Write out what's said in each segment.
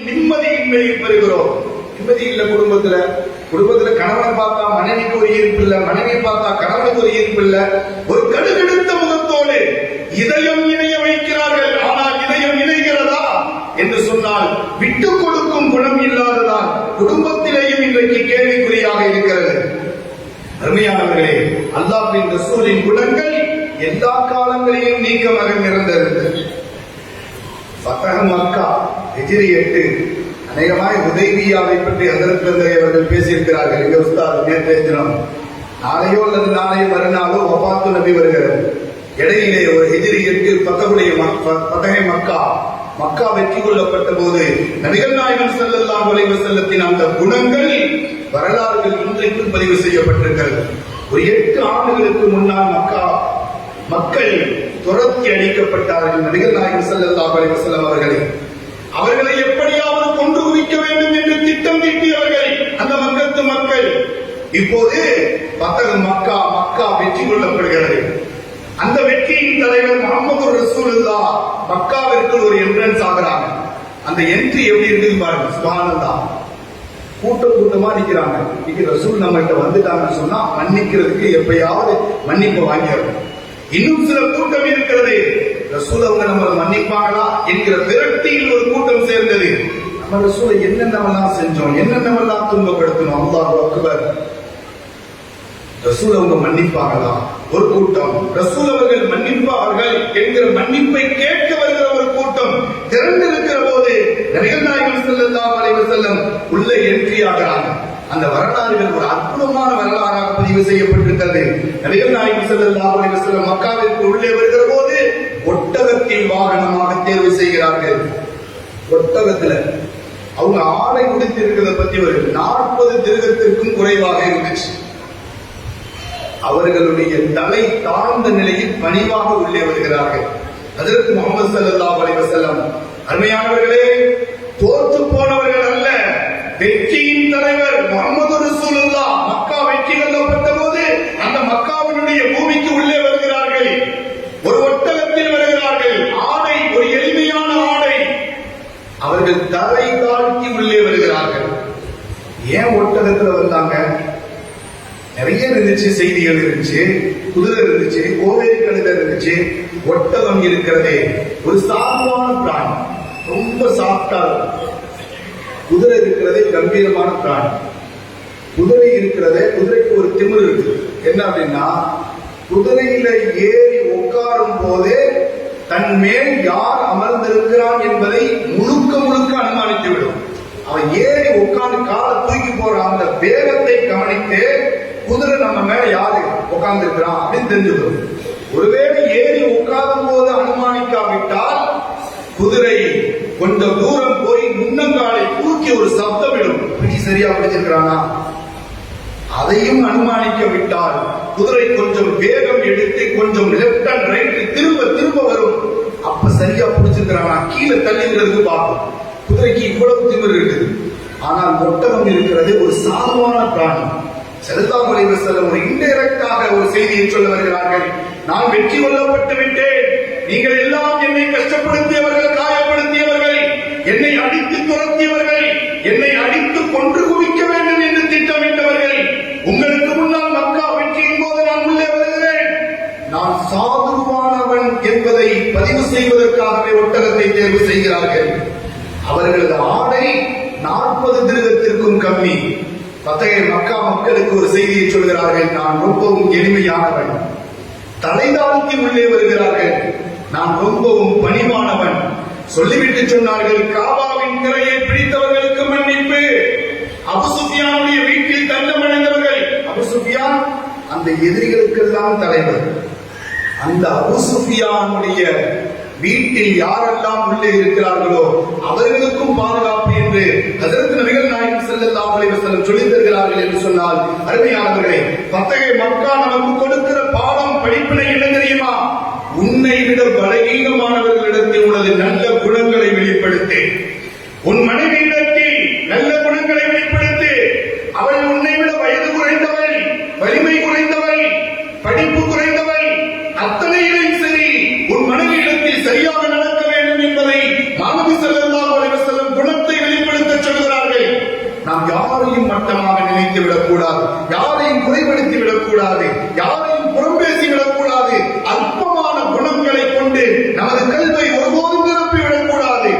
நிம்மதியின்மையை பெறுகிறோம். நிம்மதி இல்ல குடும்பத்துல கணவனை பார்த்தா மனைவிக்கு ஒரு ஈர்ப்பு இல்ல, மனைவியை பார்த்தா கணவனுக்கு ஒரு ஈர்ப்பு இல்ல. ஒரு கடுகடுத்த முகத்தோடு இதயம் இணைய வைக்கிறார்கள். ஆனால் இதயம் இணைகிறதா என்று சொன்னால் விட்டு கொடுக்கும் குணம் இல்லாததால் குடும்பத்திலேயும் இன்றைக்கு கேள்விக்குறியாக இருக்கிறது. அருமையானவர்களே, அல்லாஹ்வின் ரசூலின் குணங்கள் எல்லா காலங்களிலும் நீக்கமாக நிறைந்தது. ஃபத்ஹ் மக்கா ஹிஜ்ரி 8 அநேகமாய் ஹுதைபியாவை பற்றி ஹஜ்ரத் அவர்கள் பேசியிருக்கிறார்கள். எங்க உஸ்தாத் நேற்றைய தினம் நாளையோ அல்லது நாளைய மறுநாளோ வஃபாத்து நபி வருகிறது. இடையிலே ஒரு ஹிஜ்ரி 8 ஃபத்ஹ் மக்கா வெற்றி கொள்ளப்பட்ட போது நபிகள் நாயகம் ஸல்லல்லாஹு அலைஹி வஸல்லத்தின் அந்த குணங்கள் வரலாறுகள் இன்றைக்கும் பதிவு செய்யப்பட்டிருக்கிறது. ஒரு 8 ஆண்டுகளுக்கு முன்னால் மக்கள் துரத்தி அடிக்கப்பட்டார்கள். நபிகள் நாயகம் ஸல்லல்லாஹு அலைஹி வஸல்லம் அவர்களை எப்படியாவது கொன்று குவிக்க வேண்டும் என்று திட்டம் தீட்டியவர்கள் அந்த மக்கள். இப்போது ஃபத்ஹ் மக்கா வெற்றி கொள்ளப்படுகிறது. அந்த வெற்றியின் தலைவர் முஹம்மது ரசூலுல்லாஹ் மக்காவிற்கு ஒரு என்ட்ரன்ஸ் ஆகிறாங்க. அந்த என்ட்ரி எப்படி இருக்குது பாருங்க. சுப்ஹானல்லாஹ், கூட்டமா நிக்கிறாங்க. இன்னைக்கு ரசூல் நம்மகிட்ட வந்துட்டாங்கன்னு சொன்னா மன்னிக்கிறதுக்கு எப்பயாவது மன்னிப்பு வாங்கிடணும். இன்னும் சில கூட்டம் இருக்கிறது, ரசூல் அவங்க நம்ம மன்னிப்பாங்களா என்கிற விரக்தியில் ஒரு கூட்டம் சேர்ந்தது. நம்ம ரசூலை என்னென்னவெல்லாம் செஞ்சோம், என்னென்னவெல்லாம் துன்பப்படுத்தணும், அல்லாஹ் அக்பர், ரசூல் அவங்க மன்னிப்பாங்களா? ஒரு கூட்டம். ரசூல் அவர்கள் மன்னிப்பார்கள் என்கிற மன்னிப்பை கேட்க வருகிற ஒரு கூட்டம் திரண்டிருக்கிற போது நபிகள் நாயகம் ஸல்லல்லாஹு அலைஹி வஸல்லம் உள்ள என்ட்ரி ஆகிறாங்க. அந்த வரலாறுகள் ஒரு அற்புதமான வரலாறாக பதிவு செய்யப்பட்டிருக்கிறது. நபிகள் நாயகம் ஸல்லல்லாஹு அலைஹி வஸல்லம் மக்காவிற்கு உள்ளே வருகிற போது ஒட்டகத்தின் வாகனமாக தேர்வு செய்கிறார்கள். ஒட்டகத்துல அவங்க ஆடை உடுத்தி இருக்கிறத பத்தி ஒரு 40 திருகத்திற்கும் குறைவாக இருந்துச்சு. அவர்களுடைய தலை தாழ்ந்த நிலையில் பணிவாக உள்ளே வருகிறார்கள். ஹஜ்ரத் முஹம்மது ஸல்லல்லாஹு அலைஹி வஸல்லம் அருமையானவர்களே, தோற்று போனவர்கள் அல்ல, வெற்றியின் தலைவர் முஹம்மது ரசூலுல்லாஹ் மக்கா வெற்றி கொள்ளப்பட்ட போது அந்த மக்காவினுடைய பூமிக்கு உள்ளே வருகிறார்கள். ஒரு ஒட்டகத்தில் வருகிறார்கள். ஆடை ஒரு எளிமையான ஆடை. அவர்கள் தலை தாழ்த்தி உள்ளே வருகிறார்கள். ஏன் ஒட்டகத்தில் வந்தாங்க? நிறைய இருந்துச்சு, செய்திகள் இருந்துச்சு, குதிரை இருந்துச்சு, கோவேரி கழுதை இருந்துச்சு. ஒட்டகம் இருக்கிறதே ஒரு சாதுவான பிராணி, ரொம்ப சாஃப்டா இருக்கும். குதிரை இருக்கிறதே கம்பீரமான பிராணி. குதிரை இருக்கிறதே, குதிரைக்கு ஒரு திமிரு இருக்கு. என்ன அப்படின்னா, குதிரையில ஏறி உட்காரும் போதே தன் மேல் யார் அமர்ந்திருக்கிறான் என்பதை முழுக்க அனுமானித்து விடும். அவன் ஏறி உட்கார்ந்து காலை தூக்கி போற அந்த வேகத்தை கவனித்து குதிரை நம்ம மேல யாரு உட்கார்ந்து இருக்கிறான் அப்படின்னு தெரிஞ்சுக்கிறோம். ஒருவேளை ஏறி உட்காரும் போது அனுமானிக்காவிட்டால் குதிரை கொஞ்சம் தூரம் போய் முன்னங்காலை தூக்கி ஒரு சப்தம் விடும், பிடி சரியா பிடிச்சிருக்கிறானா. அதையும் அனுமானிக்க விட்டால் குதிரை கொஞ்சம் வேகம் எடுத்து கொஞ்சம் லெப்ட் அண்ட் ரைட் திரும்ப வரும். அப்ப சரியா பிடிச்சிருக்கிறானா கீழே தள்ளிங்கிறதுக்கு பார்க்கும். குதிரைக்கு இவ்வளவு திமிர் இருக்குது. ஆனால் ஒட்டகம் இருக்கிறது ஒரு சாதுவான பிராணி. ஸல்லல்லாஹு அலைஹி வஸல்லம் ஒரு இன்டைரக்டாக ஒரு செய்தியை சொல்ல வருகிறார்கள். நான் வெற்றி கொள்ளப்பட்டு விட்டேன், நீங்கள் எல்லாம் என்னை கஷ்டப்படுத்தியவர்கள், காயப்படுத்தியவர்கள், என்னை அடித்து துரத்தியவர்கள், என்னை அடித்து கொன்று குவிக்க வேண்டும் என்று திட்டமிட்டவர்கள், உங்களுக்கு முன்னால் மக்கா வெற்றியின் போது நான் உள்ளே வருகிறேன். நான் சாதுவானவன் என்பதை பதிவு செய்வதற்காகவே ஒட்டகத்தை தேர்வு செய்கிறார்கள். அவர்களது ஆடை 40 திருகத்திற்கும் கம்மி. மக்கா மக்களுக்கு ஒரு செய்தியை சொல்கிறார்கள், நான் ரொம்பவும் எளிமையானவன். தலை தாழ்த்தி உள்ளே வருகிறார்கள், நான் ரொம்பவும் பணிவானவன். சொல்லிவிட்டு சொன்னார்கள், காபாவின் திரையை பிடித்தவர்களுக்கு மன்னிப்பு. அபு சுஃபியானுடைய வீட்டில் தஞ்சமடைந்தவர்கள். அபு சுஃபியான் அந்த எதிரிகளுக்கெல்லாம் தலைவர். அந்த அபு சுஃபியானுடைய வீட்டில் யாரெல்லாம் உள்ளே இருக்கிறார்களோ அவர்களுக்கும் பாதுகாப்பு என்று ஹஜ்ரத் நபிகள் நாயகம் ஸல்லல்லாஹு அலைஹி வஸல்லம் சொல்லித் தருகிறார்கள் என்று சொன்னால், அருமையானவர்களே, ஃபத்ஹ் மக்கா நமக்கு கொடுக்கிற பாடம் படிப்பினை என்ன தெரியுமா? உன்னை விட பலவீனமானவர்களிடத்தில் உனது நல்ல குணங்களை வெளிப்படுத்து. உன் மனைவியிடத்தில் நல்ல குணங்களை வெளிப்படுத்து. அவள் உன்னை விட வயது குறைந்தவள், வலிமை குறைந்தவள், படிப்பு குறைந்தவள், அத்தனையிலும் சரி உன் மனைவியிடத்தில் சரியாக நடக்க வேண்டும் என்பதை மாணவி ஸல்லல்லாஹு அலைஹி வஸல்லம் குணத்தை வெளிப்படுத்த யாரையும் மட்டமாக நினைத்து விடக்கூடாது, யாரையும் குறைபடுத்தி விடக்கூடாது, யாரையும் புறம்பேசி விடக்கூடாது. அற்பமான குணங்களை கொண்டு நமது கல்வை ஒருபோதும் நிரப்பிவிடக்கூடாது.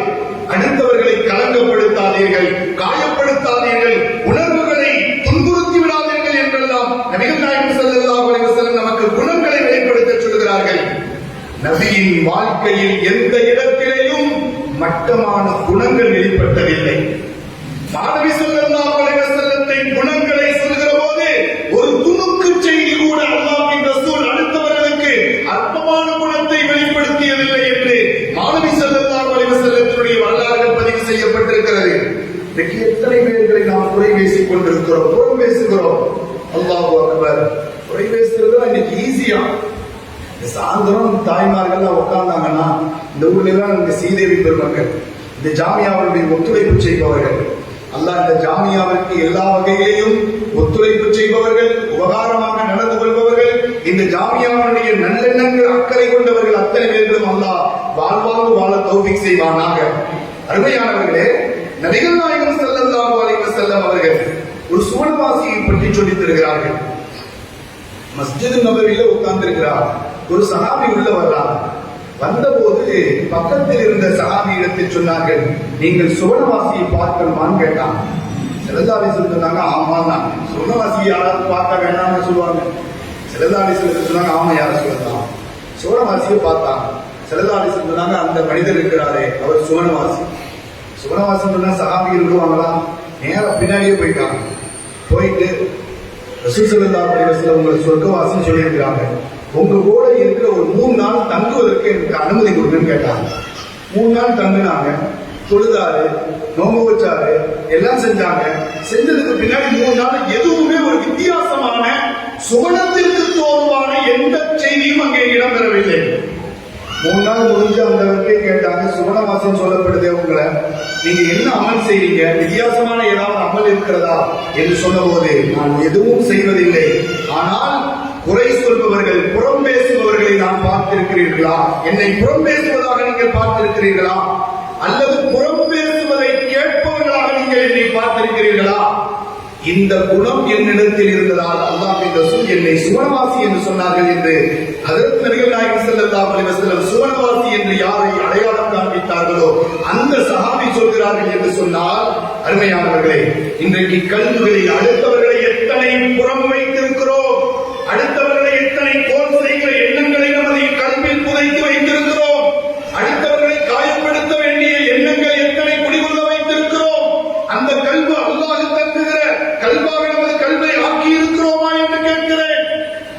அடுத்தவர்களை கலங்கப்படுத்தாதீர்கள், காயப்படுத்தாதீர்கள், உணர்வுகளை துன்புறுத்தி விடாதீர்கள் என்றெல்லாம் நபிகள் நாயகம் ஸல்லல்லாஹு அலைஹி வஸல்லம் நமக்கு குணங்களை வெளிப்படுத்த சொல்கிறார்கள். நபியின் வாழ்க்கையில் எந்த இடத்திலேயும் மட்டமான குணங்கள் வெளிப்பட்டதில்லை. நபி ஸல்லல்லாஹு அலைஹி வஸல்லத்தின் குணங்களை சொல்கிற போது ஒரு துணுக்கு செய்தி கூட அல்லாஹ்வின் ரசூல் அடுத்தவர்களுக்கு அற்பமான குணத்தை வெளிப்படுத்தியதில்லை என்று நபி ஸல்லல்லாஹு அலைஹி வஸல்லத்தினுடைய வரலாறுகள் பதிவு செய்யப்பட்டிருக்கிறது. இன்றைக்கு எத்தனை பேர்களை நாம் குறை பேசிக் கொண்டிருக்கிறோம், புறம் பேசுகிறோம். அல்லாஹு அக்பர். குறை பேசுறது இன்னைக்கு ஈஸியா. சாயந்தரம் தாய்மார்கள் உட்கார்ந்தாங்கன்னா இந்த ஊர்ல எல்லாம் இந்த சீதேவி பெருமக்கள், இந்த ஜாமியாவுடைய ஒத்துழைப்பு செய்பவர்கள், அல்லாஹ் இந்த ஜாமியாவிற்கு எல்லா வகையிலேயும் ஒத்துழைப்பு செய்பவர்கள், உபகாரமாக நடந்து கொள்பவர்கள், இந்த ஜாமியாவுடைய நல்லெண்ணங்கள் அக்கறை கொண்டவர்கள் அத்தனை பேர்களும் அல்லாஹ் வாழ்வாங்கு வாழ தௌஃபீக் செய்வானாக. அருமையானவர்களே, நபிகள் நாயகம் ஸல்லல்லாஹு அலைஹி வஸல்லம் அவர்கள் ஒரு சுவனவாசியை பற்றி சொல்லித் தருகிறார்கள். மஸ்ஜித் நபவியில உட்கார்ந்து இருக்கிறார். ஒரு சஹாபி உள்ள வர்றார். வந்தபோது பக்கத்தில் இருந்த சஹாபியிடத்தில் சொன்னார்கள், நீங்கள் சுவனவாசியை பார்க்கணுமான்னு கேட்டாங்க. ஸல்லல்லாஹு அலைஹி வஸல்லம் சொன்னாங்க, ஆமாம். சுவனவாசியை யாராவது பார்க்க வேண்டாம்னு சொல்லுவாங்க. ஸல்லல்லாஹு அலைஹி வஸல்லம் சொன்னாங்க, ஆமா, யார சொல்லலாம். சுவனவாசியை பார்த்தாங்க. ஸல்லல்லாஹு அலைஹி வஸல்லம் சொன்னாங்க, அந்த மனிதர் இருக்கிறாரே அவர் சுவனவாசி. சுவனவாசி சொன்னா சஹாபி இருக்குவாங்களா? நேர பின்னாடியே போயிட்டாங்க. போயிட்டு ரசூல் ஸல்லல்லாஹு அலைஹி வஸல்லம் உங்களை சொர்க்கவாசின்னு சொல்லியிருக்கிறாங்க, உங்க கூட இருக்கிற ஒரு 3 நாள் தங்குவதற்கு எனக்கு அனுமதி கொடுக்குன்னு கேட்டாங்க. 3 நாள் தங்குனாங்க. தொழுதாரு, நோம்பு வச்சாரு, எல்லாம் செஞ்சாங்க. செஞ்சதுக்கு பின்னாடி 3 நாள் எதுவுமே ஒரு வித்தியாசமான சுவனத்திற்கு தோதுவான எந்த செய்தியும் அங்கே இடம்பெறவில்லை. 3 நாள் முடிஞ்சு அந்த கேட்டாங்க, சுவனவாசம் சொல்லப்படுதே உங்களை, நீங்க என்ன அமல் செய்றீங்க, வித்தியாசமான ஏதாவது அமல் இருக்கிறதா என்று சொன்ன போது, நான் எதுவும் செய்வதில்லை, ஆனால் குறை சொல்பவர்கள், புறம் பேசுபவர்களை நான் பார்த்திருக்கிறீர்களா, என்னை புறம் பேசுவதாக நீங்கள் பார்த்திருக்கிறீர்களா, அல்லது புறம் பேசுவதை கேட்பவர்களாக நீங்கள் என்னை பார்த்திருக்கிறீர்களா? இந்த குணம் என்னிடத்தில் இருந்ததால் அல்லாஹ்வின் ரசூல் என்னை சுவனவாசி என்று சொன்னார்கள் என்று ஹஜ்ரத் நபிகள் நாயகம் ஸல்லல்லாஹு அலைஹி வஸல்லம் சுவனவாசி என்று யாரை அடையாளம் காண்பித்தார்களோ அந்த சஹாபி சொல்கிறார்கள் என்று சொன்னால், அருமையானவர்களே, இன்றைக்கு கல்விகளில் அடுத்தவர்களை எத்தனை புறம் வைத்திருக்கிறோம், அடுத்தவர்களை எத்தனை கோல் செய்கிற எண்ணங்களை நமது கல்வியில் புதைத்து வைத்திருக்கிறோம், அடுத்தவர்களை காயப்படுத்த வேண்டிய எண்ணங்கள் எத்தனை குடிகொள்ள வைத்திருக்கிறோம். அந்த கல்வி அல்லாஹ் தந்துகிற கல்வாக நமது கல்வை ஆக்கி இருக்கிறோமா என்று கேட்கிறேன்.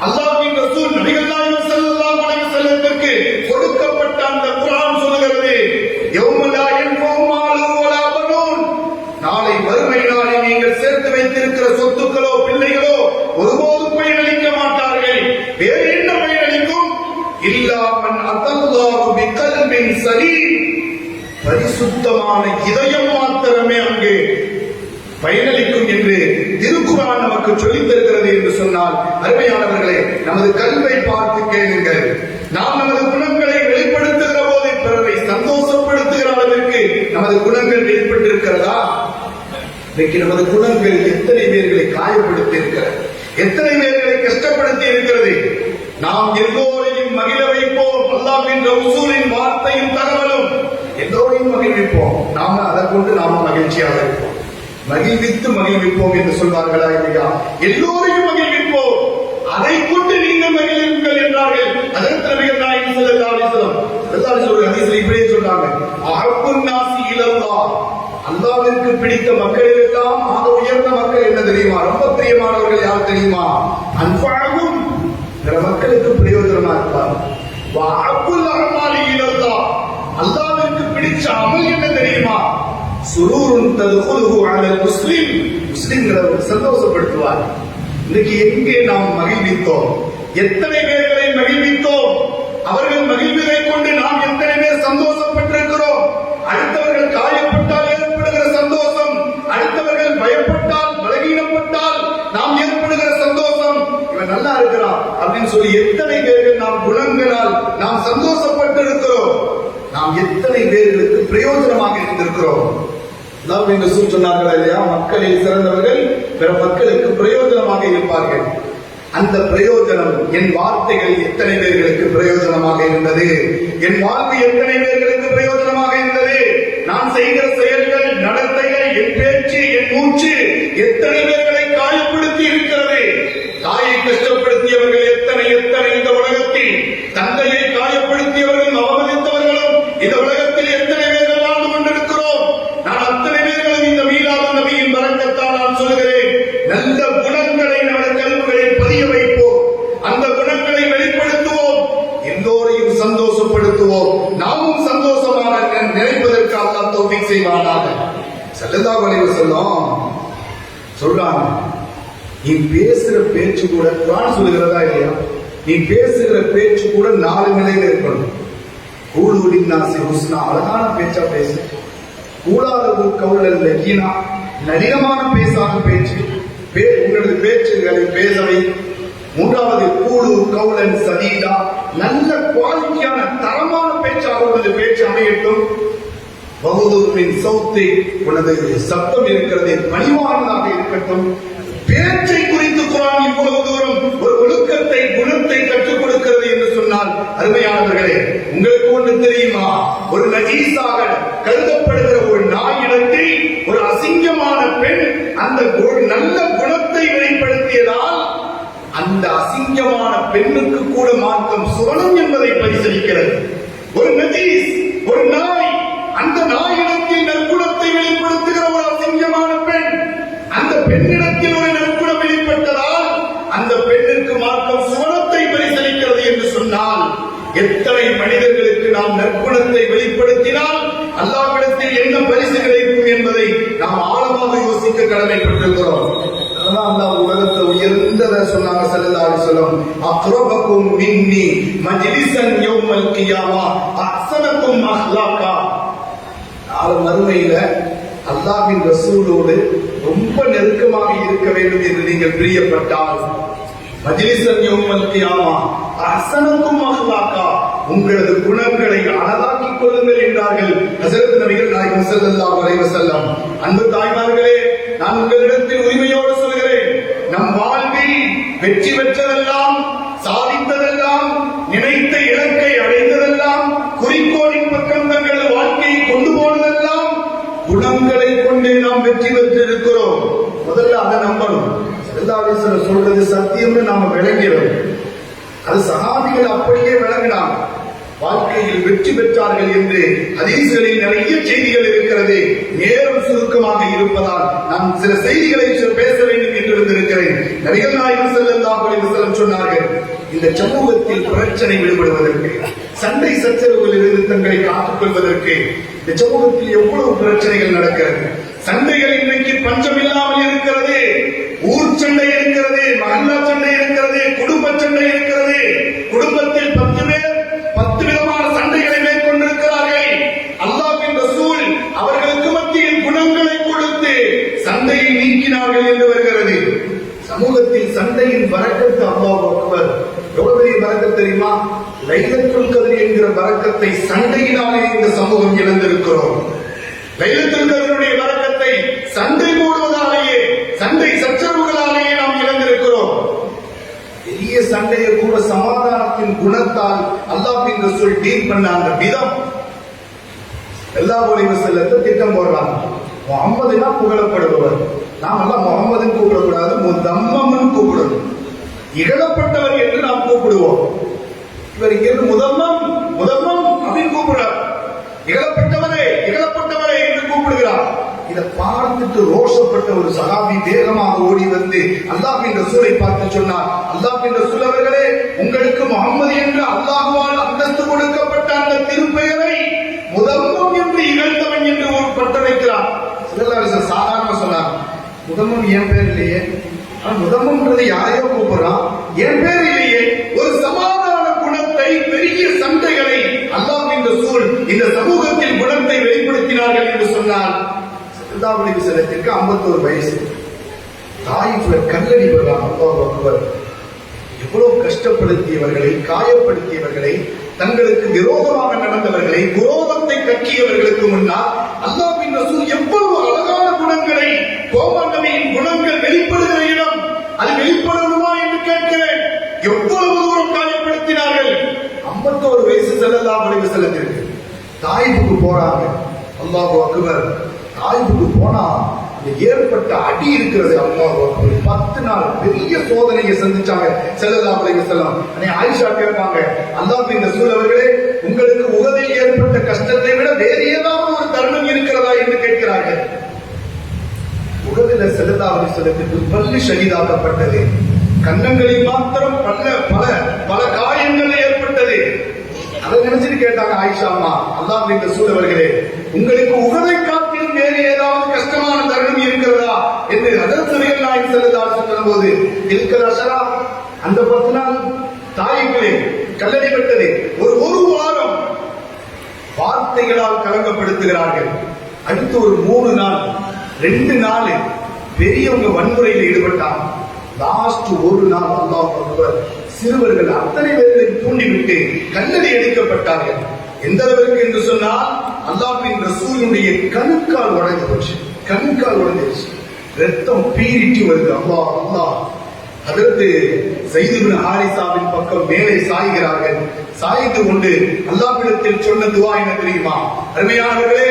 அல்லாஹ்வின் ரசூல் நபிகள் நாயகம் ஸல்லல்லாஹு அலைஹி வஸல்லத்திற்கு கொடுக்கப்பட்ட அந்த குர்ஆன் சொல்கிறது, யௌம லா யன்ஃபஉ மாலு வலா பனூன், நாளை வறுமை நாளில் நீங்கள் சேர்த்து வைத்திருக்கிற சொத்துக்களோ பிள்ளைகளோ ஒருபோதும் பயனளிக்க மாட்டார்கள். வேறு என்ன பயனளிக்கும்? இல்லா மன் அத்தல்லாஹு பிகல்பின் சலீம், பரிசுத்தமான இதயம் மாத்திரமே அங்கே பயனளிக்கும் என்று திருக்குர்ஆன் நமக்கு சொல்லித் தருகிறது என்று சொன்னால், அருமையானவர்களே, நமது கல்வை பார்த்து கேளுங்கள். நாம் நமது குணங்களை வெளிப்படுத்துகிற போது பிறரை சந்தோஷப்படுத்துகிற அளவிற்கு நமது குணங்கள் வெளிப்பட்டிருக்கிறதா? இன்னைக்கு நமது குணங்கள் எத்தனை பேர்களை காயப்படுத்தி இருக்கிறது, எத்தனை பேர்களை கஷ்டப்படுத்தி இருக்கிறது. நாம் எல்லோரையும் மகிழ வைப்போம். அல்லாஹ்வின் ரசூலின் வார்த்தையும் தகவலும் எல்லோரையும் மகிழ்விப்போம். நாம அதை கொண்டு நாம மகிழ்ச்சியாக இருப்போம். மகிழ்வித்து மகிழ்விப்போம் என்று சொல்வார்களா இல்லையா? எல்லோரையும் மகிழ்விப்போம், அதை கொண்டு நீங்கள் மகிழ்வுங்கள் என்றார்கள் ஹஜ்ரத் நபிகள் நாயகம் ஸல்லல்லாஹு அலைஹி வஸல்லம். ஒரு ஹதீஸ்ல இப்படியே சொல்றாங்க, அஹப்புன் நாஸி இலல்லாஹ், அல்லாஹ்விற்கு பிடித்த மக்களில் எல்லாம் ஆக உயர்ந்த மக்கள் என்ன தெரியுமா? ரொம்ப பிரியமானவர்கள் யார் தெரியுமா? அன்ஃபஅஹும், பிற மக்களுக்கு பிரயோஜனமா இருப்பார். வஅப்புல் அமாலி இலல்லாஹ், அல்லாஹ்விற்கு பிடிச்ச அமல் என்ன தெரியுமா? சுரூருன் ததுகுலுஹு அலல் முஸ்லிம், முஸ்லிம்களை சந்தோஷப்படுத்துவார். இன்னைக்கு எங்கே நாம் மகிழ்வித்தோம்? எத்தனை பேர்களை மகிழ்வித்தோம்? அவர்கள் மகிழ்வதை கொண்டு நாம் எத்தனை பேர் சந்தோஷப்பட்டிருக்கிறோம்? அடுத்தவர்கள் காயப்பட்டால் ஏற்படுகிற சந்தோஷம், அடுத்தவர்கள் பயப்பட்டால் பலவீனப்பட்டால் நாம் ஏற்படுகிற சந்தோஷம், இவன் நல்லா இருக்கிறான் அப்படின்னு சொல்லி எத்தனை பேர்கள் நாம் குணங்களால் நாம் சந்தோஷப்பட்டு இருக்கிறோம்? நாம் எத்தனை பேர்களுக்கு பிரயோஜனமாக இருந்திருக்கிறோம்? அல்லாஹ் என்று சொன்னார்கள் இல்லையா, மக்களில் சிறந்தவர்கள் பிற மக்களுக்கு பிரயோஜனமாக இருப்பார்கள். அந்த பிரயோஜனம் என் வார்த்தைகள் எத்தனை பேர்களுக்கு பிரயோஜனமாக இருந்தது, என் வாழ்வு எத்தனை பேர்களுக்கு பிரயோஜனமாக இருந்தது, நான் செய்கிற செயல்கள், நடத்தைகள், என் பேச்சு, என் மூச்சு எத்தனை பேர்களை காயப்படுத்தி இருக்கிறது. தாயை கஷ்டப்படுத்தியவர்கள் எத்தனை எத்தனை இந்த உலகத்தில், தந்தையை காயப்படுத்தியவர்களும் அவமதித்தவர்களும் இந்த உலகத்தில் எத்தனை பேர்கள் வாழ்ந்து கொண்டிருக்கிறோம். நான் அத்தனை பேர்களும் இந்த மீலாது நபியின் பரக்கத்தால் நான் சொல்கிறேன், நல்ல குணங்களை நமது கல்விகளில் பதிய வைப்போம், அந்த குணங்களை வெளிப்படுத்துவோம், எல்லோரையும் சந்தோஷப்படுத்துவோம், நாமும் சந்தோஷமாக நினைப்பதற்கு அல்லாஹ் தௌஃபீக் செய்வானாக. ஸல்லல்லாஹு அலைஹி வஸல்லம் சொல்றாங்க, நீ பேசுற பேச்சு கூட, குர்ஆன் சொல்லுகிறதா இல்லையா, நீ பேசுகிற பேச்சு கூட 4 நிலையில இருக்கணும். கூலுலின் நாசி ஹுஸ்னா, அழகான பேச்சா பேசு. கூலாதது கவுலல் லகீனா, நளினமான பேசாத பேச்சு, உங்களது பேச்சுகளை பேசவை. 3வது கூலு கவுலன் சதீதா, நல்ல குவாலிட்டியான தரமான பேச்சாக உங்களது பேச்சு அமையட்டும். வகுதுமின் சௌத்தி, உனது சப்தம் இருக்கிறது பணிவானதாக இருக்கட்டும். பேச்சை குறித்து குர்ஆன் இவ்வளவு தூரம் ஒரு ஒழுக்கத்தை, குணத்தை கற்றுக் கொடுக்கிறது என்று சொன்னால், அருமையானவர்களே, உங்களுக்கு ஒன்று தெரியுமா, ஒரு நஜீஸாக கருதப்படுகிற ஒரு நாயிடத்தில் ஒரு அசிங்கமான பெண் அந்த நல்ல குணத்தை வெளிப்படுத்தியதால் அந்த அசிங்கமான பெண்ணுக்கு கூட மார்க்கம் சுவனம் என்பதை பரிசீலிக்கிறது. ஒரு நஜீஸ், ஒரு நாய், அந்த நாயிடத்தில் நற்குணத்தை வெளிப்படுத்துகிற ஒரு அசிங்கமான பெண், அந்த பெண்ணிடத்தில் ஒரு நற்குணம் வெளிப்பட்டதால் அந்த பெண்ணிற்கு மார்க்கம் சுவனத்தை பரிசீலிக்கிறது என்று சொன்னால், எத்தனை மனிதர்களுக்கு நாம் நற்குணத்தை வெளிப்படுத்தினால் அல்லாஹ்விடத்தில் என்ன பரிசு கிடைக்கும் என்பதை நாம் ஆழமாக யோசிக்க கடமைப்பட்டிருக்கிறோம். அதனால அல்லாஹ் உலகத்தை உயர்ந்ததை சொன்னாங்க. ஸல்லல்லாஹு அலைஹி வஸல்லம், அக்ரபக்கும் மின்னி மஜ்லிஸன் யௌமல் கியாமா அஹ்ஸனக்கும் அஹ்லாகா. நாளை மறுமையில அல்லாஹ்வின் ரசூலோடு ரொம்ப நெருக்கமாக இருக்க வேண்டும் என்று நீங்கள் பிரியப்பட்டால், மஜ்லிஸன் யௌமல் கியாமா அஹ்ஸனக்கும் அஹ்லாகா, உங்களது குணங்களை அழகாக்கிக் கொள்ளுங்கள் என்றார்கள் ஹஜ்ரத் நபிகள் நாயகம் ஸல்லல்லாஹு அலைஹி வஸல்லம். அன்பு தாய்மார்களே, நான் உங்களிடத்தில் உரிமையோடு சொல்கிறேன், நம் வாழ்வில் வெற்றி பெற்றதெல்லாம், சாதித்ததெல்லாம், நினைத்த இலக்கை அடைந்ததெல்லாம், குறிக்கோளின் பக்கம் தங்கள் வாழ்க்கையை கொண்டு போனதெல்லாம் குணங்களை கொண்டே நாம் வெற்றி பெற்றிருக்கிறோம். முதல்ல அதை நம்பணும். ஸல்லல்லாஹு அலைஹி வஸல்லம் சொல்றது சத்தியம்னு நாம விளங்கிறோம். அது சஹாபிகள் அப்படியே விளங்கினார், வாழ்க்கையில் வெற்றி பெற்றார்கள் என்று ஹதீஸ்களில் நிறைய செய்திகள் இருக்கிறது. நேரம் சுருக்கமாக இருப்பதால் நான் சில செய்திகளை பேச வேண்டும் என்று இருந்திருக்கிறேன். நபிகள் நாயகம் ஸல்லல்லாஹு அலைஹி வஸல்லம் சொன்னார்கள், இந்த சமூகத்தில் பிரச்சனை விடுபடுவதற்கு, சண்டை சச்சரவுகளில் இருந்து தங்களை காத்துக் கொள்வதற்கு இந்த சமூகத்தில் எவ்வளவு பிரச்சனைகள் நடக்கிறது. சண்டைகள் இன்றைக்கு பஞ்சம் இல்லாமல் இருக்கிறது. ஊர் சண்டை இருக்கிறது, மஹல்லா சண்டை இருக்கிறது, குடும்ப சண்டை இருக்கிறது. குடும்பத்தில் 10 பேர் 10 விதமான சண்டைகளை மேற்கொண்டிருக்கிறார்கள். அல்லாஹ்வின் ரசூல் அவர்களுக்கு மத்தியில் குணங்களை கொடுத்து சண்டையை நீக்கினார்கள் என்று வருகிறது. சமூகத்தில் சண்டையின் பரக்கத்து அல்லாஹ் அக்பர், எவ்வளவு பெரிய பரக்கத் தெரியுமா? லைலத்துல் கத்ர் என்கிற பரக்கத்தை சண்டையினாலே இந்த சமூகம் இழந்திருக்கிறோம். லைலத்துல் கத்ருடைய பரக்கத்தை சண்டை போடுவதாலேயே, சண்டை சச்சரவுகளாலேயே நாம் இழந்திருக்கிறோம். பெரிய சண்டையை கூட சமாதானத்தின் குணத்தால் அல்லாஹ்வின் ரசூல் டீல் பண்ண அந்த விதம், ஸல்லல்லாஹு அலைஹி வஸல்லம் திட்டம் போடுறாங்க. முஹம்மதுனா புகழப்படுபவர், நாம் எல்லாம் முஹம்மதுன்னு கூப்பிடக்கூடாது, முதம்மம்னு கூப்பிடணும். இகழப்பட்டவர் என்று நாம் கூப்பிடுவோம். இவர் இங்கிருந்து முதம்மம் முதம்மம் அப்படின்னு கூப்பிடுறார். இகழப்பட்டவரே இகழப்பட்டவரே என்று கூப்பிடுகிறார். இதை பார்த்துட்டு ரோஷப்பட்ட ஒரு சஹாபி வேகமாக ஓடி வந்து அல்லாஹ்வின் ரசூலை பார்த்து சொன்னார், அல்லாஹ்வின் ரசூல் அவர்களே, உங்களுக்கு முஹம்மது என்று அல்லாஹ்வால் அந்தஸ்து கொடுக்கப்பட்ட அந்த திருப்பெயரை முதம்மம் என்று இகழ்ந்தவன் என்று ஒரு பட்ட வைக்கிறார். சாதாரண சொன்னார், முதம்மம் என் பேர் இல்லையே, முதம்மன்றது யாரையோ கூப்பிடுறான், என் பேர் இல்லையே. ஒரு சமாதான குணத்தை, பெரிய சண்டைகளை அல்லாஹ்வின் ரசூல் இந்த சமூகத்தில் குணத்தை வெளிப்படுத்தினார்கள் என்று சொன்னால், ஸல்லல்லாஹு அலைஹி வஸல்லத்திற்கு 51 வயசு. தாயிஃப்ல கல்லடி படுறாங்க. அல்லாஹ் அக்பர். எவ்வளவு கஷ்டப்படுத்தியவர்களை, காயப்படுத்தியவர்களை, தங்களுக்கு விரோதமாக நடந்தவர்களை, விரோதத்தை கக்கியவர்களுக்கு முன்னால் அல்லாஹ்வின் ரசூல் எவ்வளவு அழகான குணங்களை, கோமான் நபியின் குணங்கள் வெளிப்படுகிற இடம், அது வெளிப்படணுமா என்று கேட்கிறேன். எவ்வளவு தூரம் காயப்படுத்தினார்கள். 51 வயசு ஸல்லல்லாஹு அலைஹி வஸல்லத்திற்கு தாயிஃபுக்கு போறாங்க. அல்லாஹு அக்பர். தாயிஃபுக்கு போனா அந்த ஏற்பட்ட அடி இருக்கிறது. அல்லாஹு அக்பர். 10 நாள் பெரிய சோதனையை சந்திச்சாங்க ஸல்லல்லாஹு அலைஹி வஸல்லம். ஆயிஷா கேட்பாங்க, அல்லாஹ்வின் ரசூல் அவர்களே, உங்களுக்கு உஹதில் ஏற்பட்ட கஷ்டத்தை விட வேறு ஏதாவது ஒரு தருணம் இருக்கிறதா என்று கேட்கிறார்கள். உஹதில் ஸல்லல்லாஹு அலைஹி வஸல்லத்துக்கு பல்லு ஷஹீதாக்கப்பட்டது. கன்னங்களில் மாத்திரம் பல காயங்கள் ஏற்பட்டது. அதை நினைச்சிட்டு கேட்டாங்க ஆயிஷா அம்மா, அல்லாஹ்வின் ரசூல் அவர்களே, உங்களுக்கு உஹதை காட்டிலும் வேறு ஏதாவது கஷ்டமான தருணம் இருக்கிறதா என்று ஹஜ்ரத் ரசூலுல்லாஹி ஸல்லல்லாஹு அலைஹி வஸல்லம் சொல்லும்போது, தில்கல் அஷரா, அந்த 10 நாள் தாயிஃபிலே கல்லடிபட்டது. ஒரு வாரம் வார்த்தைகளால் கலங்கப்படுத்துகிறார்கள். அடுத்து ஒரு 3 நாள் 2 நாள் பெரியவங்க வன்முறையில் ஈடுபட்டாங்க. லாஸ்ட் ஒரு நாள் அல்லாஹ் அக்பர், சிறுவர்கள் அத்தனை பேர்களையும் தூண்டிவிட்டு கல்லடி எடுக்கப்பட்டார்கள். எந்த அளவிற்கு என்று சொன்னால், அல்லாஹ்வின் ரசூலுடைய கணுக்கால் உடைந்து போச்சு. கணுக்கால் உடைஞ்சிருச்சு, ரத்தம் பீரிட்டு வருது. அல்லாஹ் அல்லாஹ். அதற்கு ஸைத் இப்னு ஹாரிஸாவின் பக்கம் மேலே சாய்கிறார்கள். சாய்ந்து கொண்டு அல்லாஹ்விடத்தில் சொன்ன துஆ என்ன தெரியுமா? அருமையானவர்களே,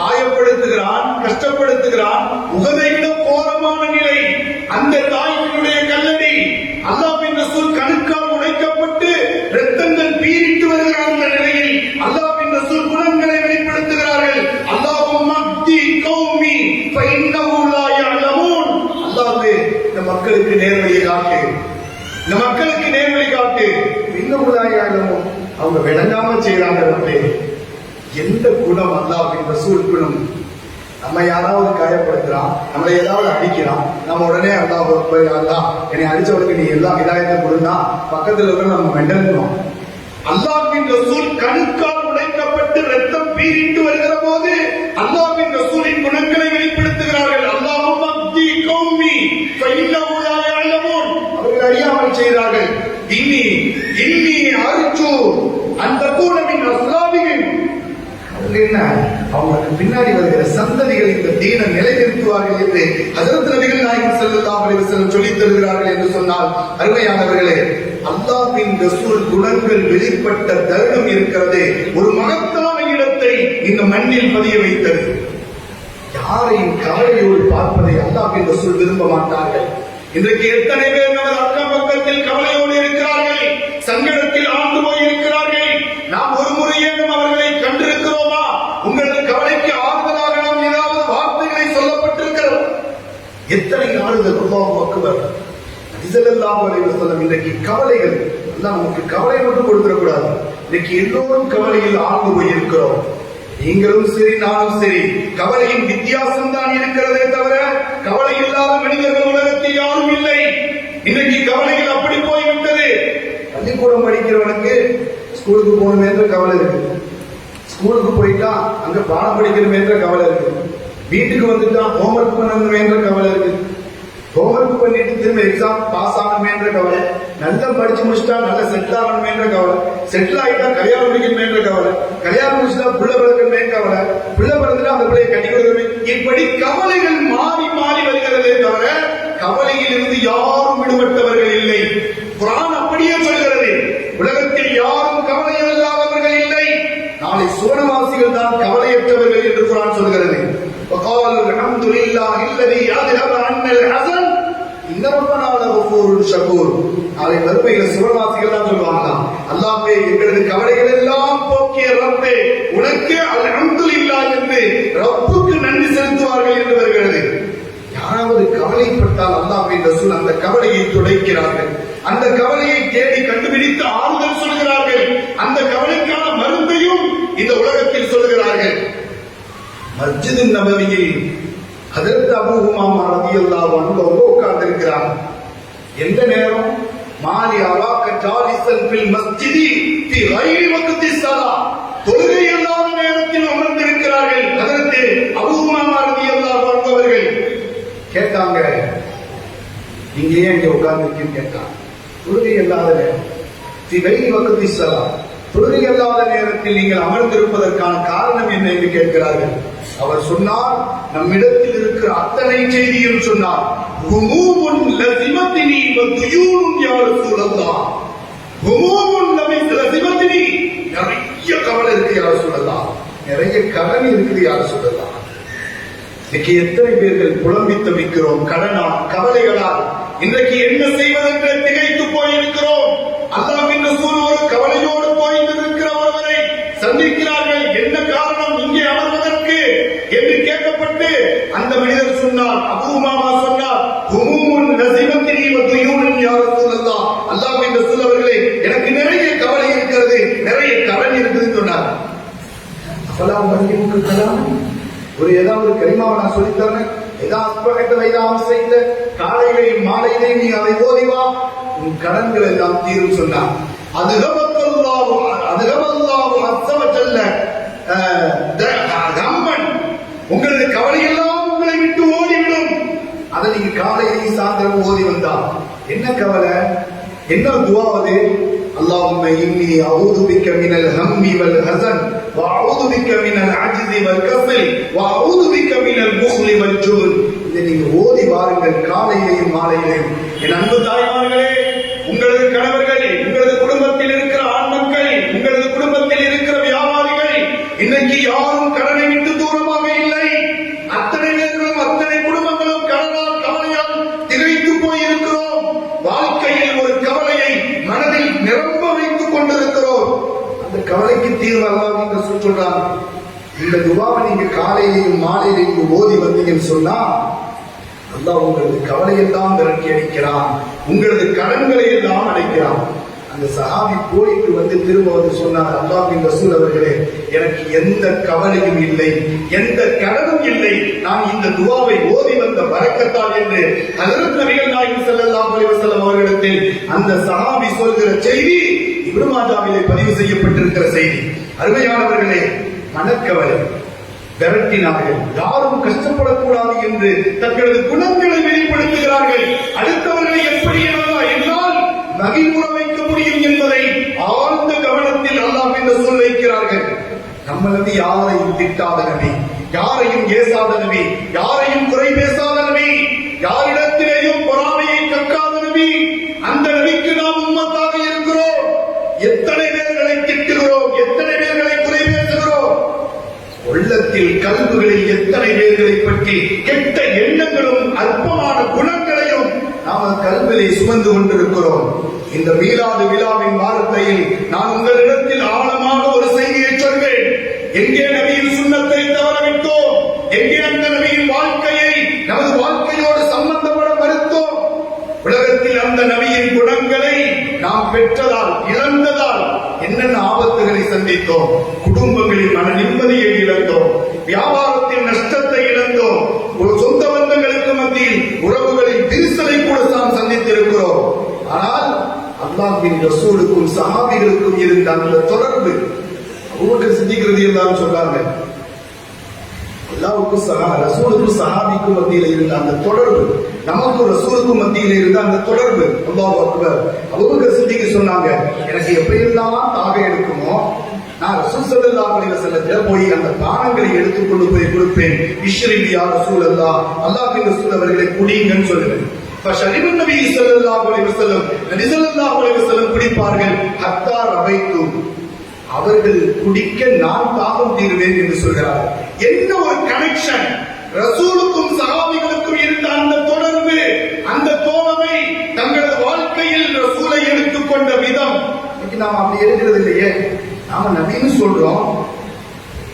காயப்படுத்துகிறான், கஷ்டப்படுத்துகிறான், உஹதை விட கோரமான நிலை. அந்த தாயினுடைய கல்லடி, அல்லாஹ்வின் ரசூல் கணுக்கால் உடைக்கப்பட்டு ரத்தங்கள் பீரிட்டு வருகிற அந்த நிலையில் அல்லாஹ்வின் ரசூல் குணங்களை வெளிப்படுத்துகிறார்கள். அல்லாஹும்ம அக்தி கௌமி ஃபஇன்னஹு லா யஅலமூன். அல்லாஹ்வே, இந்த மக்களுக்கு நேர்வழியை காட்டு, இந்த மக்களுக்கு நேர்வழி காட்டு. இன்னஹு லா யஅலமூன், அவங்க விளங்காம செய்றாங்க. எந்த குணம் அல்லாஹ்வின் ரசூல் குணம். நம்ம யாராவது காயப்படுத்துறான், நம்மளை ஏதாவது அடிக்கிறான், நம்ம உடனே அல்லாஹ் அக்பர், அல்லாஹ் என்னை அடிச்சவனுக்கு நீ எல்லா ஹிதாயத்தை கொடுத்தா பக்கத்துல இருக்கிற நம்ம மெண்டல். அல்லாஹ்வின் ரசூல் கணுக்கால் உடைக்கப்பட்டு ரத்தம் பீரிட்டு வருகிற போது அல்லாஹ்வின் ரசூலின் குணங்களை வெளிப்படுத்துகிறார்கள். அல்லாஹும்ம அக்தி கௌமி ஃபஇன்னஹு லா யஅலமூன். அவர்கள் அறியாமல் செய்கிறார்கள். இன்னி அர்ஜு அன் தகூன மின் அஸ்லாபிஹிம். என்ன, அவங்களுக்கு பின்னாடி வருகிற சந்ததிகள் இந்த தீனை நிலைநிறுத்துவார்கள் என்று ஹஜ்ரத் நபிகள் நாயகம் ஸல்லல்லாஹு அலைஹி வஸல்லம் சொல்லித் தருகிறார்கள் என்று சொன்னால், அருமையானவர்களே, அல்லாஹ்வின் ரசூல் குணங்கள் வெளிப்பட்ட தருணம் இருக்கிறது. ஒரு மகத்தான இடத்தை இந்த மண்ணில் பதிய வைத்தது. யாரையும் கவலையோடு பார்ப்பதை அல்லாஹ்வின் ரசூல் விரும்ப மாட்டார்கள். இன்றைக்கு எத்தனை பேர் நமது அக்கம் பக்கத்தில் கவலையோடு இருக்கிறார்கள், சங்கடத்தில் ஆழ்ந்து போயிருக்கிறார்கள். நாம் ஒரு முறையேனும் அவர்களை கண்டிருக்கிறோமா? உங்களது கவலைக்கு ஆறுதலாக நாம் ஏதாவது வார்த்தைகளை சொல்லப்பட்டிருக்கிறோம். எத்தனை ஆறுதல். அல்லாஹ் அக்பர். நபி ஸல்லல்லாஹு அலைஹி வஸல்லம் இன்றைக்கு கவலைகள், அல்லாஹ் நமக்கு கவலை மட்டும் கொடுத்துடக்கூடாது. இன்னைக்கு எல்லோரும் கவலையில் ஆழ்ந்து போயிருக்கிறோம். நீங்களும் சரி, நானும் சரி. கவலையின் வித்தியாசம் தான் இருக்கிறதே தவிர கவலை இல்லாத மனிதர்கள் உலகத்தில் யாரும் இல்லை. இன்றைக்கு கவலைகள் அப்படி போய்விட்டது. பள்ளிக்கூடம் படிக்கிறவனுக்கு ஸ்கூலுக்கு போகணும் என்ற கவலை இருக்கு. ஸ்கூலுக்கு போயிட்டா அங்க பாடம் படிக்கணும் என்ற கவலை இருக்கு. வீட்டுக்கு வந்துட்டா ஹோம்ஒர்க் பண்ணணும் என்ற கவலை இருக்கு. ஹோம்ஒர்க் பண்ணிட்டு திரும்ப எக்ஸாம் பாஸ் ஆகணும் என்ற கவலை. நல்லா படிச்சு முடிச்சுட்டா நல்லா செட்டில் ஆகணும் என்ற கவலை. செட்டில் ஆகிட்டா கல்யாணம் முடிக்கணும் என்ற கவலை. கல்யாணம் முடிச்சுட்டா புள்ள பிறக்கணும் என்ற கவலை. புள்ள பிறந்துட்டா அந்த பிள்ளையை கட்டி கொடுக்கணும். இப்படி கவலைகள் மாறி மாறி வருகிறதே தவிர கவலையில் இருந்து யாரும் விடுபட்டவர்கள் இல்லை. குர்ஆன் அப்படியே சொல்கிறது, உலகத்தில் யாரும் கவலை இல்லாதவர்கள் இல்லை. நாளை சுவனவாசிகள் தான் கவலையற்றவர்கள் என்று குர்ஆன் சொல்கிறது. وقالوا الحمد لله الذي اذهب عنا الحزن ان ربنا لغفور شكور. நாளை மறுமையில் சுவனவாசிகள் தான் சொல்வாங்களாம், அல்லாஹ்வே, எங்களது கவலைகள் எல்லாம் போக்கிய ரப்பே, உனக்கு அல்ஹம்துலில்லாஹ் என்று ரப்புக்கு நன்றி செலுத்துவார்கள் என்று வருகிறது. யாராவது கவலைப்பட்டால் அல்லாஹ்வின் ரசூல் அந்த கவலையை துடைக்கிறார்கள். அந்த கவலையை தேடி கண்டுபிடித்து ஆறுதல் சொல்கிறார்கள். அந்த கவலைக்கான மருந்தையும் இந்த உலகத்தில் சொல்கிறார்கள். மஸ்ஜித் நபவியில் ஹஜ்ரத் அபூ உமாமா ரலியல்லாஹு அன்ஹு உட்கார்ந்திருக்கிறாங்க. எந்த நேரம் மாலி அராக ஜாலிசன் ஃபில் மஸ்ஜிதி ஃபி கைரி வக்தி ஸலா, தொழுகை இல்லாத நேரத்தில் அமர்ந்திருக்கிறார்கள். ஹஜ்ரத் அபூ உமாமா ரலியல்லாஹு அன்ஹு அவர்கள் கேட்டாங்க, நீங்க ஏன் இங்க உட்கார்ந்திருக்கீங்கன்னு கேட்டாங்க. தொழுகை இல்லாத நேரம், ஃபி கைரி வக்தி ஸலா, தொழுகை இல்லாத நேரத்தில் நீங்கள் அமர்ந்திருப்பதற்கான காரணம் என்ன என்று கேட்கிறார்கள். அவர் சொன்னார், நம்மிடத்தில் இருக்கிற அத்தனை செய்தியும் சொன்னார். ஹுமூமுன் லஸிமத்தினி வ துயூனுன் யா ரசூலல்லாஹ். ஹுமூமுன் லஸிமத்தினி, நிறைய கவலை இருக்கு யா ரசூலல்லாஹ், நிறைய கடன் இருக்குது யா ரசூலல்லாஹ். இன்னைக்கு எத்தனை பேர்கள் புலம்பி தவிக்கிறோம் கடனால், கவலைகளால். இன்றைக்கு என்ன செய்வதென்று திகைத்து போயிருக்கிறோம். அல்லாஹ்வின் ரசூல் ஒரு கவலையோடு போயிருக்கிற ஒருவரை சந்திக்கிறார்கள். என்ன காரணம் இங்கே அமர்வதற்கு என்று கேட்கப்பட்டு அந்த மனிதர் சொன்னார், அபூ உமாமா சொன்னார், ஹுமூமுன் லஸிமத்தினி வ துயூனுன் யா ரசூலல்லாஹ். அல்லாஹ்வின் ரசூல் அவர்களே, எனக்கு நிறைய கவலை இருக்கிறது, நிறைய கடன் இருக்குதுன்னு சொன்னார். அப்பலாம் வங்கிமுக்கு கலாம், ஒரு ஏதாவது கரிமாவை நான் சொல்லித்தரேன், காலையிலையும் மாலையிலையும் நீ அதை ஓதிவா, உன் கடன்கள் எல்லாம் தீரும் சொன்னார். உங்களது கவலை எல்லாம் உங்களை விட்டு ஓடிவிடும். அதை நீங்க காலையிலையும் சாயந்தரம் ஓதி வந்தா என்ன கவலை, என்ன துஆவது? அல்லாஹும்ம இன்னி அஊது பிக்க மினல் ஹம்மி வல் ஹஸன் வ அஊது பிக்க மினல் அஜ்ஸி வல் கஸல் வ அஊது பிக்க மினல் புக்லி வல் ஜுபன். இதை நீங்க ஓதி வாருங்கள் காலையிலையும் மாலையிலையும். என் அன்பு தாய்மார்களே, உங்களது கணவர்கள், உங்களது குடும்பத்தில் இருக்கிற ஆண் மக்கள், உங்களது குடும்பத்தில் இருக்கிற வியாபாரிகள், இன்னைக்கு யாரும் கடனை விட்டு தூரமாக இல்லை. அத்தனை பேர்களும் அத்தனை குடும்பங்களும் கடனால் கவலையால் திகைத்து போயிருக்கிறோம். வாழ்க்கையில் ஒரு கவலையை மனதில் நிரம்ப வைத்துக் கொண்டிருக்கிறோம். அந்த கவலைக்கு தீர்வு அல்லாஹ் சொல்றாங்க. இந்த துஆவை நீங்க காலையிலையும் மாலையிலையும் ஓதி வந்தீங்கன்னு சொன்னா அல்லாஹ் உங்களது கவலையெல்லாம் விரட்டி அடிக்கிறான், உங்களது கடன்களை எல்லாம் அடைக்கிறான். அந்த சஹாபி போயிட்டு வந்து திரும்ப வந்து சொன்னார், அல்லாஹ்வின் ரசூல் அவர்களே, எனக்கு எந்த கவலையும் இல்லை, எந்த கடனும் இல்லை, நான் இந்த துஆவை ஓதி வந்த பரக்கத்தால் என்று ஹஜ்ரத் நபிகள் நாயகம் ஸல்லல்லாஹு அலைஹி வஸல்லம் அவர்களிடத்தில் அந்த சஹாபி சொல்கிற செய்தி இப்னு மாஜாவிலே பதிவு செய்யப்பட்டிருக்கிற செய்தி. அருமையானவர்களே, மனக்கவலை விரட்டினார்கள். யாரும் கஷ்டப்படக்கூடாது என்று தங்களது குணங்களை வெளிப்படுத்துகிறார்கள். அடுத்தவர்களை எப்படி என்னால் மகிழ்வுற வைக்க முடியும் என்பதை ஆழ்ந்த கவனத்தில் அல்லாஹ்வின் ரசூல் வைக்கிறார்கள். நம்ம நபி யாரையும் திட்டாத நபி, யாரையும் ஏசாத நபி, யாரையும் குறை பேசாத நபி, யாரிடத்திலேயும் பொறாமையை கக்காத நபி. அந்த நபிக்கு நாம் உம்மத்தாக இருக்கிறோம். எத்தனை பேர்களை திட்டுகிறோம், எத்தனை பேர்களை குறை பேசுகிறோம். உள்ளத்தில் கல்விகளில் எத்தனை பேர்களை பற்றி கெட்ட எண்ணங்களும் அற்பமான குணங்களையும் நாம் கல்வியை சுமந்து கொண்டிருக்கிறோம். இந்த மீலாது விழாவின் வார்த்தையில் நான் உங்களிடத்தில் ஆழமான ஒரு செய்தியை சொல்வேன். எங்கே நபியின் சுன்னத்தை தவறவிட்டோம், எங்கே அந்த நபியின் வாழ்க்கையை நமது வாழ்க்கையோடு சம்பந்தப்பட மறுத்தோம். உலகத்தில் அந்த நபியின் குணங்களை நாம் பெற்றதால், இழந்ததால் என்னென்ன ஆபத்துகளை சந்தித்தோம். குடும்பங்களில் மன நிம்மதியை இழந்தோம், வியாபாரத்தில் நஷ்டத்தை இழந்தோம், ஒரு சொந்த பந்தங்களுக்கு மத்தியில் உறவுகளில் விரிசலை கூட நாம் சந்தித்திருக்கிறோம். ஆனால் அல்லாஹ்வின் ரசூலுக்கும் சஹாபிகளுக்கும் இருந்த அந்த தொடர்பு, அபூபக்கர் சித்திக் ரலியல்லாஹு சொல்றாங்க, அல்லாஹ்வுக்கும் ரசூலுக்கும் சஹாபிக்கும் மத்தியில் இருந்த அந்த தொடர்பு, நமக்கும் ரசூலுக்கும் மத்தியில் இருந்த அந்த தொடர்பு. அல்லாஹ் அக்பர். அபூபக்கர் சித்திக் சொன்னாங்க, எனக்கு எப்படியெல்லாம் தாக எடுக்குமோ நான் ரசூல் ஸல்லல்லாஹு அலைஹி வஸல்லம் போய் அந்த பானங்களை எடுத்துக்கொண்டு போய் கொடுப்பேன். இஷ்ரிபி யா ரசூலல்லாஹ், அல்லாஹ்வின் ரசூல் அவர்களை குடிங்கன்னு சொல்லுவேன். ஃபஷரிபன் நபி ஸல்லல்லாஹு அலைஹி வஸல்லம், நபி ஸல்லல்லாஹு அலைஹி வஸல்லம் குடிப்பார்கள். ஹத்தா ரவைத்து, அவர்கள் குடிக்க நான் தாகம் தீருவேன் என்று சொல்கிறார். என்ன ஒரு கனெக்ஷன்! ரசூலுக்கும் சஹாபிகளுக்கும் இருந்த அந்த தொடர்பு, அந்த தோழமை, தங்களது வாழ்க்கையில் ரசூலை எடுத்துக்கொண்ட விதம். இன்னைக்கு நாம் அப்படி இருக்கிறது இல்லையே. நாம நபின்னு சொல்றோம்,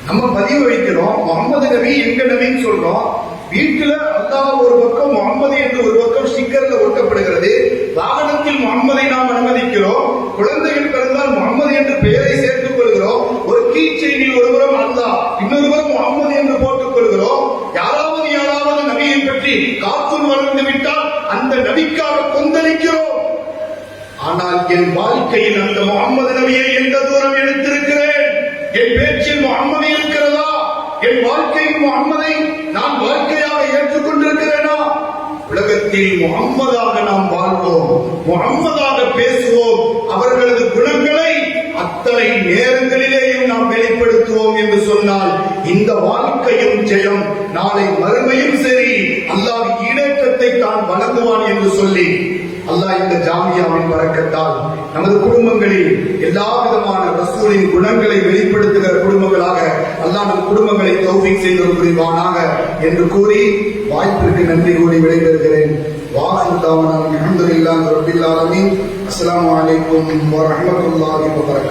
நம்ம பதிவு வைக்கிறோம், முகமது நபி எங்க நபின்னு சொல்றோம். வீட்டுல அல்லாஹ் ஒரு பக்கம், முகமது என்று ஒரு பக்கம் ஸ்டிக்கர்ல ஒட்டப்படுகிறது. வாகனத்தில் முகமதை நாம் அனுமதிக்கிறோம். குழந்தைகள் பிறந்தால் முகமது என்று பெயரை சேர்த்துக் கொள்கிறோம். ஒரு கீ செயினில் ஒருபுறம் அல்லாஹ், இன்னொருபுறம் முகமது என்று போட்டுக் கொள்கிறோம். யாராவது நபியை பற்றி காத்தூர் வளர்ந்து விட்டால் அந்த நபிக்காக கொந்தளிக்கிறோம். ஆனால் என் வாழ்க்கையில் அந்த முகமது நபியை எந்த தூரம் எடுத்திருக்கிறேன்? என் பேச்சில் முகமது இருக்கிறதா? என் வாழ்க்கையில் முகமதை நான் வாழ்க்கையாக ஏற்றுக்கொண்டிருக்கிறேனா? உலகத்தில் முகம்மதாக நாம் வாழ்வோம், முகம்மதாக பேசுவோம், அவர்களது குணங்களை அத்தனை நேரங்களிலேயும் நாம் வெளிப்படுத்துவோம் என்று சொன்னால் இந்த வாழ்க்கையும் ஜெயம், நாளை மறுமையும் சரி அல்லாஹ் ஈடேற்றத்தை தான் வழங்குவான் என்று சொல்லி அல்லாஹ் இந்த ஜாமியாவின் பரக்கத்தால் நமது குடும்பங்களில் எல்லா விதமான ரசூலின் குணங்களை வெளிப்படுத்துகிற குடும்பங்களாக அல்லாஹ் நம் குடும்பங்களை தௌஃபீக் செய்து புரிவானாக என்று கூறி வாய்ப்பிற்கு நன்றி கூறி விடைபெறுகிறேன். அஸ்ஸலாமு அலைக்கும் வரஹ்மத்துல்லாஹி வபரகாத்துஹு.